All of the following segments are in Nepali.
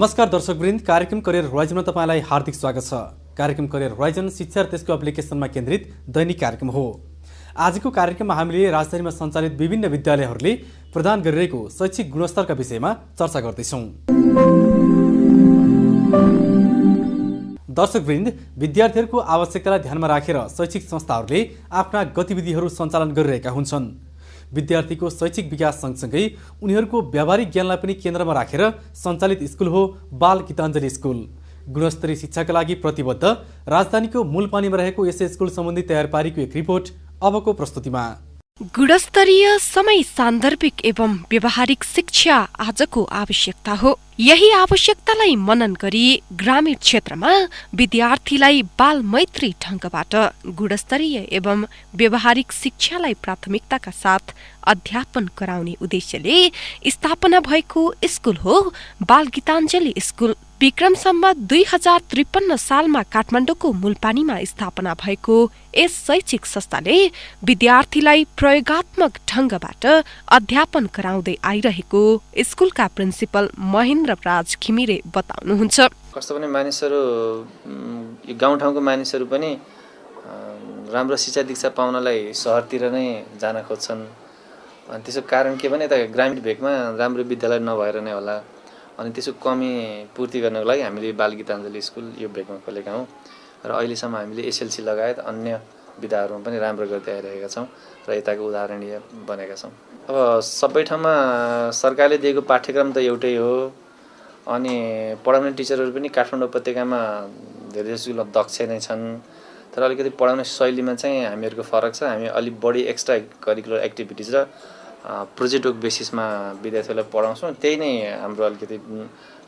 नमस्कार दर्शकवृन्द, कार्यक्रम करियर होराइजनमा तपाईलाई हार्दिक स्वागत छ। कार्यक्रम करियर होराइजन शिक्षा र त्यसको एप्लिकेसनमा केन्द्रित दैनिक कार्यक्रम हो। आजको कार्यक्रममा हामीले राजधानीमा सञ्चालित विभिन्न विद्यालयहरूले प्रदान गरिरहेको शैक्षिक गुणस्तरका विषयमा चर्चा गर्दैछौँ। दर्शकवृन्द, विद्यार्थीहरूको आवश्यकतालाई ध्यानमा राखेर शैक्षिक संस्थाहरूले आफ्ना गतिविधिहरू सञ्चालन गरिरहेका हुन्छन्। विद्यार्थीको शैक्षिक विकास सँगसँगै उनीहरूको व्यावहारिक ज्ञानलाई पनि केन्द्रमा राखेर सञ्चालित स्कुल हो बाल गीताञ्जली स्कुल। गुणस्तरीय शिक्षाका लागि प्रतिबद्ध राजधानीको मूलपानीमा रहेको यस स्कुल सम्बन्धी तयार पारेको एक रिपोर्ट अबको प्रस्तुतिमा। गुणस्तरीय समय सान्दर्भिक एवं व्यावहारिक शिक्षा आजको आवश्यकता हो। यही आवश्यकतालाई मनन गरी ग्रामीण क्षेत्रमा विद्यार्थीलाई बाल मैत्री ढंगबाट गुणस्तरीय एवं व्यावहारिक शिक्षालाई प्राथमिकताका साथ अध्यापन गराउने उद्देश्यले स्थापना भएको स्कुल हो बाल गीताञ्जली स्कुल। विक्रम सम्वत 2053 सालमा काठमाडौँको मूलपानीमा स्थापना भएको यस शैक्षिक संस्थाले विद्यार्थीलाई प्रयोगात्मक ढंगबाट अध्यापन गराउँदै आइरहेको स्कुलका प्रिन्सिपल महेन्द्र राज घिमिरे बताउनुहुन्छ। कस्तो पनि मानिसहरू, गाउँठाउँको मानिसहरू पनि राम्रो शिक्षा दीक्षा पाउनलाई सहरतिर नै जान खोज्छन्। अनि त्यसको कारण के भने यता ग्रामीण भेगमा राम्रो विद्यालय नभएर नै होला। अनि त्यसको कमी पूर्ति गर्नको लागि हामीले बाल गीताञ्जली स्कुल यो भेगमा खोलेका हौँ र अहिलेसम्म हामीले एसएलसी लगायत अन्य विधाहरूमा पनि राम्रो गर्दै आइरहेका छौँ र यताको उदाहरणीय बनेका छौँ। अब सबै ठाउँमा सरकारले दिएको पाठ्यक्रम त एउटै हो। अनि पढाउने टिचरहरू पनि काठमाडौँ उपत्यकामा धेरै जसो दक्ष नै छन्, तर अलिकति पढाउने शैलीमा चाहिँ हामीहरूको फरक छ। हामी अलिक बढी एक्स्ट्रा करिकुलर एक्टिभिटिज र प्रोजेक्ट बेसिसमा विद्यार्थीहरूलाई पढाउँछौँ। त्यही नै हाम्रो अलिकति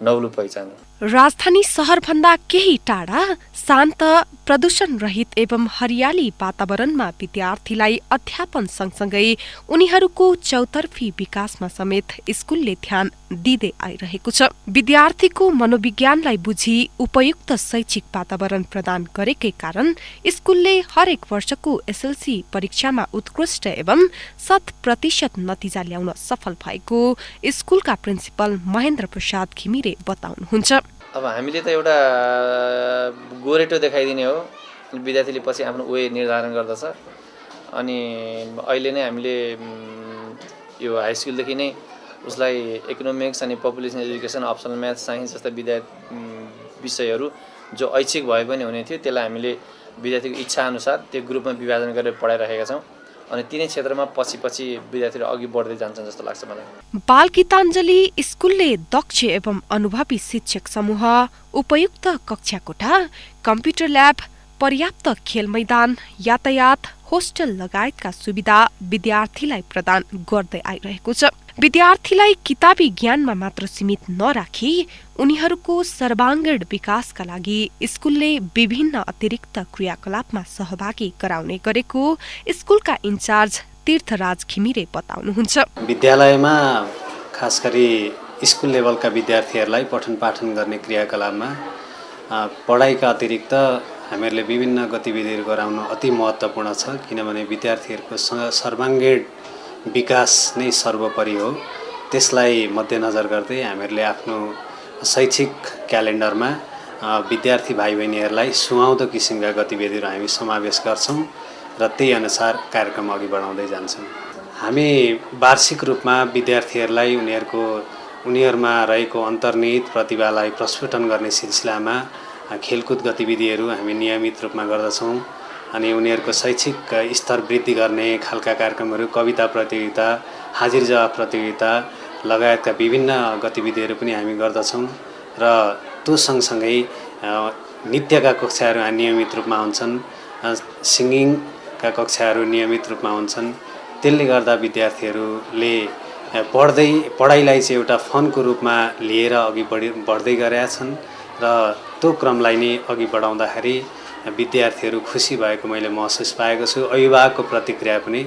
नौलो पहिचान हो। राजधानी शहरभन्दा केही टाढा शान्त, प्रदूषण रहित एवं हरियाली वातावरणमा विद्यार्थीलाई अध्यापन सँगसँगै उनीहरूको चौतर्फी विकासमा समेत स्कुलले ध्यान दिँदै आइरहेको छ। विद्यार्थीको मनोविज्ञानलाई बुझी उपयुक्त शैक्षिक वातावरण प्रदान गरेकै कारण स्कुलले हरेक वर्षको एसएलसी परीक्षामा उत्कृष्ट एवं 100% नतिजा ल्याउन सफल भएको स्कुलका प्रिन्सिपल महेन्द्र प्रसाद घिमिरे बताउनुहुन्छ। अब हामीले त एउटा गोरेटो देखाइदिने हो, विद्यार्थीले पछि आफ्नो वे निर्धारण गर्दछ। अनि अहिले नै हामीले यो हाई स्कुलदेखि नै उसलाई इकोनोमिक्स अनि population education, optional math, science जस्ता विषयहरू जो ऐच्छिक भए पनि हुने थियो त्यसलाई हामीले विद्यार्थीको इच्छा अनुसार त्यो ग्रुपमा विभाजन गरेर पढाइरहेका छौँ। अनि तिनै क्षेत्रमा पछि विद्यार्थीहरू अघि बढ्दै जान्छन् जस्तो लाग्छ मलाई। बाल गीताञ्जली स्कुलले दक्ष एवं अनुभवी शिक्षक समूह, उपयुक्त कक्षा कोठा, कम्प्युटर ल्याब, पर्याप्त खेल मैदान, यातायात, होस्टेल लगायतका सुविधा विद्यार्थीलाई प्रदान गर्दै आइरहेको छ। विद्यार्थीलाई किताबी ज्ञानमा मात्र सीमित नराखी उनीहरूको सर्वाङ्गीण विकासका लागि स्कुलले विभिन्न अतिरिक्त क्रियाकलापमा सहभागी गराउने गरेको स्कुलका इन्चार्ज तीर्थराज घिमिरे बताउनुहुन्छ। विद्यालयमा खास गरी स्कुल लेभलका विद्यार्थीहरूलाई पठन पाठन गर्ने क्रियाकलापमा पढाइका अतिरिक्त हामीहरूले विभिन्न गतिविधिहरू गराउनु अति महत्त्वपूर्ण छ। किनभने विद्यार्थीहरूको सर्वाङ्गीण विकास नै सर्वोपरि हो। त्यसलाई मध्यनजर गर्दै हामीहरूले आफ्नो शैक्षिक क्यालेन्डरमा विद्यार्थी भाइ बहिनीहरूलाई सुहाउँदो किसिमका गतिविधिहरू हामी समावेश गर्छौँ र त्यही अनुसार कार्यक्रम अघि बढाउँदै जान्छौँ। हामी वार्षिक रूपमा विद्यार्थीहरूलाई उनीहरूमा रहेको अन्तर्निहित प्रतिभालाई प्रस्फुटन गर्ने सिलसिलामा खेलकुद गतिविधिहरू हामी नियमित रूपमा गर्दछौँ। अनि उनीहरूको शैक्षिक स्तर वृद्धि गर्ने खालका कार्यक्रमहरू, कविता प्रतियोगिता, हाजिर जवाब प्रतियोगिता लगायतका विभिन्न गतिविधिहरू पनि हामी गर्दछौँ। र त्यो सँगसँगै नृत्यका कक्षाहरू नियमित रूपमा हुन्छन्, सिङ्गिङका कक्षाहरू नियमित रूपमा हुन्छन्। त्यसले गर्दा विद्यार्थीहरूले पढाइलाई चाहिँ एउटा फनको रूपमा लिएर अघि बढ्दै गरेका छन् र त्यो क्रमलाई नै अघि बढाउँदाखेरि विद्यार्थीहरू खुसी भएको मैले महसुस पाएको छु। अभिभावकको प्रतिक्रिया पनि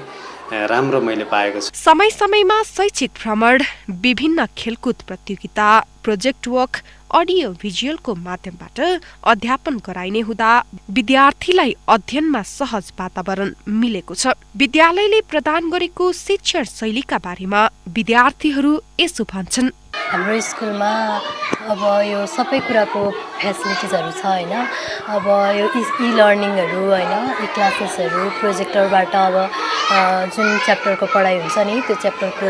राम्रो मैले पाएको छु। समय समयमा शैक्षिक भ्रमण, विभिन्न खेलकुद प्रतियोगिता, प्रोजेक्ट वर्क, अडियो भिजुअलको माध्यमबाट अध्यापन गराइने हुँदा विद्यार्थीलाई अध्ययनमा सहज वातावरण मिलेको छ। विद्यालयले प्रदान गरेको शिक्षण शैलीका बारेमा विद्यार्थीहरू यसो भन्छन्। हाम्रो स्कुलमा अब यो सबै कुराको फेसिलिटिजहरू छ होइन। अब यो ई लर्निङहरू होइन, ई क्लासेसहरू, प्रोजेक्टरबाट अब जुन च्याप्टरको पढाइ हुन्छ नि त्यो च्याप्टरको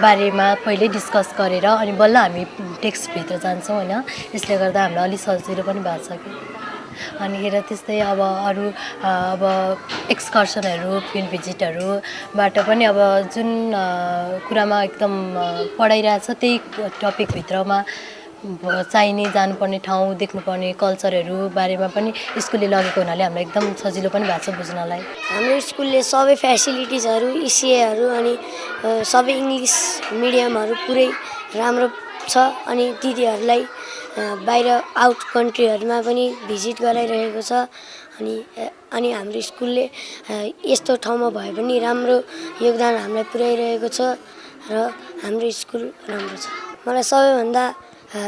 बारेमा पहिल्यै डिस्कस गरेर अनि बल्ल हामी टेक्स्टभित्र जान्छौँ होइन। यसले गर्दा हामीलाई अलिक सजिलो पनि भएको छ कि। अनिखेर त्यस्तै अब अरू अब एक्सकर्सनहरू, फिल्ड भिजिटहरूबाट पनि अब जुन कुरामा एकदम पढाइरहेछ त्यही टपिकभित्रमा चाहिने जानुपर्ने ठाउँ, देख्नुपर्ने कल्चरहरू बारेमा पनि स्कुलले लगेको हुनाले हामीलाई एकदम सजिलो पनि भएको छ बुझ्नलाई। हाम्रो स्कुलले सबै फेसिलिटिजहरू, इसिएहरू अनि सबै इङ्ग्लिस मिडियमहरू पुरै राम्रो छ। अनि दिदीहरूलाई बाहिर आउट कन्ट्रीहरूमा पनि भिजिट गराइरहेको छ। अनि हाम्रो स्कुलले यस्तो ठाउँमा भए पनि राम्रो योगदान हामीलाई पुर्याइरहेको छ र हाम्रो स्कुल राम्रो छ। मलाई सबैभन्दा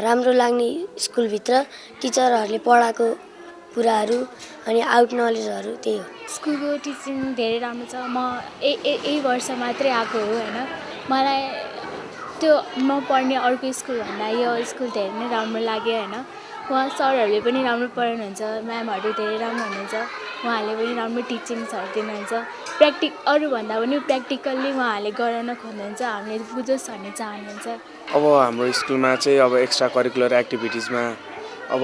राम्रो लाग्ने स्कुलभित्र टिचरहरूले पढाएको कुराहरू अनि आउट नलेजहरू त्यही हो। स्कुलको टिचिङ धेरै राम्रो छ। म यही वर्ष मात्रै आएको हो होइन। मलाई त्यो म पढ्ने अर्को स्कुलभन्दा यो स्कुल धेरै नै राम्रो लाग्यो होइन। उहाँ सरहरूले पनि राम्रो पढाउनुहुन्छ, म्यामहरू धेरै राम्रो हुनुहुन्छ, उहाँहरूले पनि राम्रो टिचिङ्सहरू दिनुहुन्छ। अरूभन्दा पनि प्र्याक्टिकल्ली उहाँहरूले गराउन खोज्नुहुन्छ, हामीले बुझोस् भन्ने चाहनुहुन्छ। अब हाम्रो स्कुलमा चाहिँ अब एक्स्ट्रा करिकुलर एक्टिभिटिजमा अब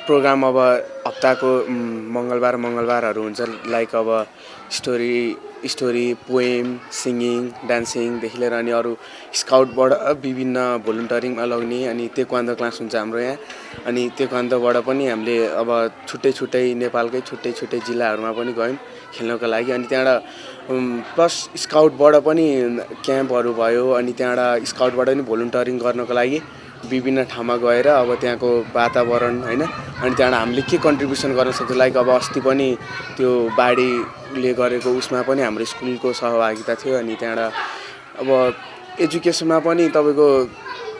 प्रोग्राम अब हप्ताको मङ्गलबारहरू हुन्छ। लाइक अब स्टोरी, पोएम, सिङ्गिङ, डान्सिङदेखि लिएर अनि अरू स्काउटबाट विभिन्न भोलिन्टियरिङमा लग्ने अनि तेक्वान्दो क्लास हुन्छ हाम्रो यहाँ। अनि तेक्वान्दोबाट पनि हामीले अब छुट्टै नेपालकै छुट्टै जिल्लाहरूमा पनि गयौँ खेल्नको लागि। अनि त्यहाँबाट प्लस स्काउटबाट पनि क्याम्पहरू भयो। अनि त्यहाँबाट स्काउटबाट पनि भोलिन्टियरिङ गर्नको लागि विभिन्न ठाउँमा गएर अब त्यहाँको वातावरण होइन अनि त्यहाँबाट हामीले के कन्ट्रिब्युसन गर्न सक्छौँ। लाइक अब अस्ति पनि त्यो बाढीले गरेको उसमा पनि हाम्रो स्कुलको सहभागिता थियो। अनि त्यहाँबाट अब एजुकेसनमा पनि तपाईँको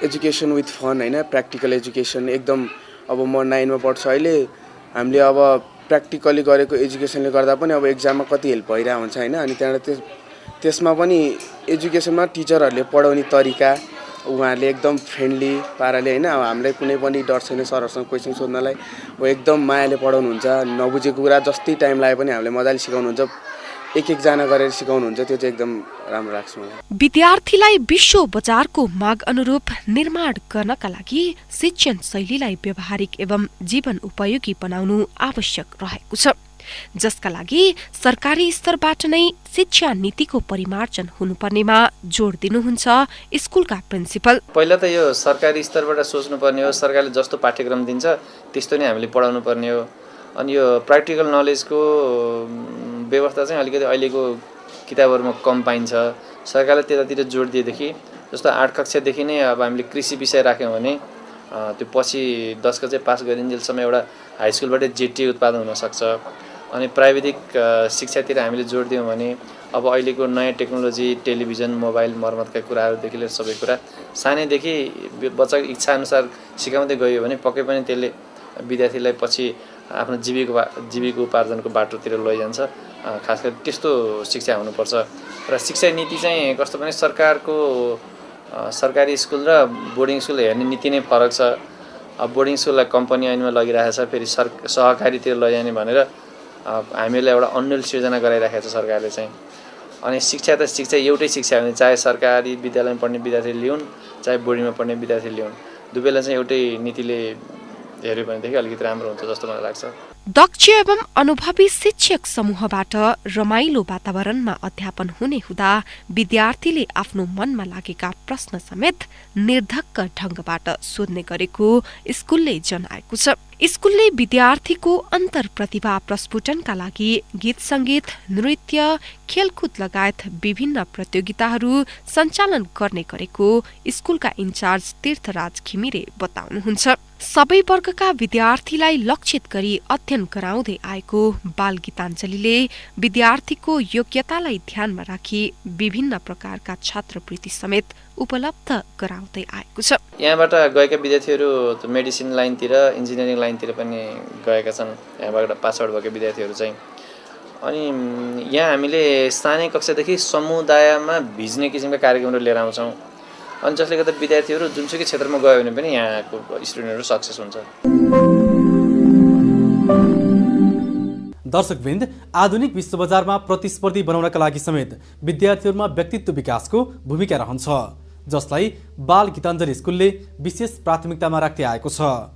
एजुकेसन विथ फन होइन, प्र्याक्टिकल एजुकेसन एकदम। अब म 9मा पढ्छु अहिले। हामीले अब प्र्याक्टिकली गरेको एजुकेसनले गर्दा पनि अब एक्जाममा कति हेल्प भइरहेको हुन्छ होइन। अनि त्यहाँबाट त्यसमा पनि एजुकेसनमा टिचरहरूले पढाउने तरिका उहाँहरूले एकदम फ्रेन्डली पाराले होइन। अब हामीलाई कुनै पनि डर छैन सरहरूसँग क्वेसन सोध्नलाई। अब एकदम मायाले पढाउनुहुन्छ। नबुझेको कुरा जस्तै टाइम लागे पनि हामीले मजाले सिकाउनुहुन्छ, एक-एकजना गरेर सिकाउनुहुन्छ। त्यो चाहिँ एकदम राम्रो लाग्छ मलाई। विद्यार्थीलाई विश्व बजारको माग अनुरूप निर्माण गर्नका लागि शिक्षण शैलीलाई व्यावहारिक एवं जीवन उपयोगी बनाउनु आवश्यक रहेको छ, जसका लागि सरकारी स्तरबाट नै शिक्षा नीतिको परिमार्जन हुनुपर्नेमा जोड दिनुहुन्छ स्कुलका प्रिन्सिपल। पहिला त यो सरकारी स्तरबाट सोच्नुपर्ने हो। सरकारले जस्तो पाठ्यक्रम दिन्छ त्यस्तो नै हामीले पढाउनु पर्ने हो। अनि यो प्र्याक्टिकल नलेजको व्यवस्था चाहिँ अलिकति अहिलेको किताबहरूमा कम पाइन्छ। सरकारले त्यतातिर जोड दिएदेखि जस्तो 8 कक्षादेखि नै अब हामीले कृषि विषय राख्यौँ भने त्यो पछि 10 कक्षा पास गरिन्जेलसम्म एउटा हाई स्कुलबाटै जेटी उत्पादन हुनसक्छ। अनि प्राविधिक शिक्षातिर हामीले जोड दियौँ भने अब अहिलेको नयाँ टेक्नोलोजी, टेलिभिजन, मोबाइल मर्मतका कुराहरूदेखि लिएर सबै कुरा सानैदेखि बच्चाको इच्छाअनुसार सिकाउँदै गयो भने पक्कै पनि त्यसले विद्यार्थीलाई पछि आफ्नो जीविका उपार्जनको बाटोतिर लैजान्छ। खास गरी त्यस्तो शिक्षा हुनुपर्छ। र शिक्षा नीति चाहिँ कस्तो भने सरकारको सरकारी स्कुल र बोर्डिङ स्कुल हेर्ने नीति नै फरक छ। अब बोर्डिङ स्कुललाई कम्पनी ऐनमा लगिरहेको छ, फेरि सहकारीतिर लैजाने भनेर हामीलाई एउटा अन्यल सिर्जना गराइराखेको छ सरकारले चाहिँ। अनि शिक्षा त शिक्षा एउटै शिक्षा हो, चाहे सरकारी विद्यालयमा पढ्ने विद्यार्थी लिउन् चाहे बोर्डिङमा पढ्ने विद्यार्थी लिउन्, दुवैलाई चाहिँ एउटै नीतिले हेऱ्यो भनेदेखि अलिकति राम्रो हुन्छ जस्तो मलाई लाग्छ। दक्ष एवं अनुभवी शिक्षक समूहबाट रमाइलो वातावरणमा अध्यापन हुने हुँदा विद्यार्थीले आफ्नो मनमा लागेका प्रश्न समेत निर्धक्क ढंगबाट सोध्ने गरेको स्कुलले जनाएको छ। स्कुलले विद्यार्थीको अन्तर प्रतिभा प्रस्फुटनका लागि गीत संगीत, नृत्य, खेलकुद लगायत विभिन्न प्रतियोगिताहरू सञ्चालन गर्ने गरेको स्कुलका इन्चार्ज तीर्थराज घिमिरे बताउनुहुन्छ। सबै वर्गका विद्यार्थीलाई लक्षित गरी अध्ययन गराउँदै आएको बाल गीताञ्जलीले विद्यार्थीको योग्यतालाई ध्यानमा राखी विभिन्न प्रकारका छात्रवृत्ति समेत उपलब्ध गराउँदै आएको छ। यहाँबाट गएका विद्यार्थीहरू मेडिसिन लाइनतिर, इन्जिनियरिङ लाइनतिर पनि गएका छन्, यहाँबाट पास आउट भएका विद्यार्थीहरू चाहिँ। अनि यहाँ हामीले सानै कक्षादेखि समुदायमा भिज्ने किसिमका कार्यक्रमहरू लिएर आउँछौँ। अनि जसले गर्दा विद्यार्थीहरू जुनसुकै क्षेत्रमा गयो भने पनि यहाँको स्टुडेन्टहरू सक्सेस हुन्छ। दर्शकवृन्द, आधुनिक विश्व बजारमा प्रतिस्पर्धी बनाउनका लागि समेत विद्यार्थीहरूमा व्यक्तित्व विकासको भूमिका रहन्छ, जसलाई बाल गीताञ्जली स्कुलले विशेष प्राथमिकतामा राख्दै आएको छ।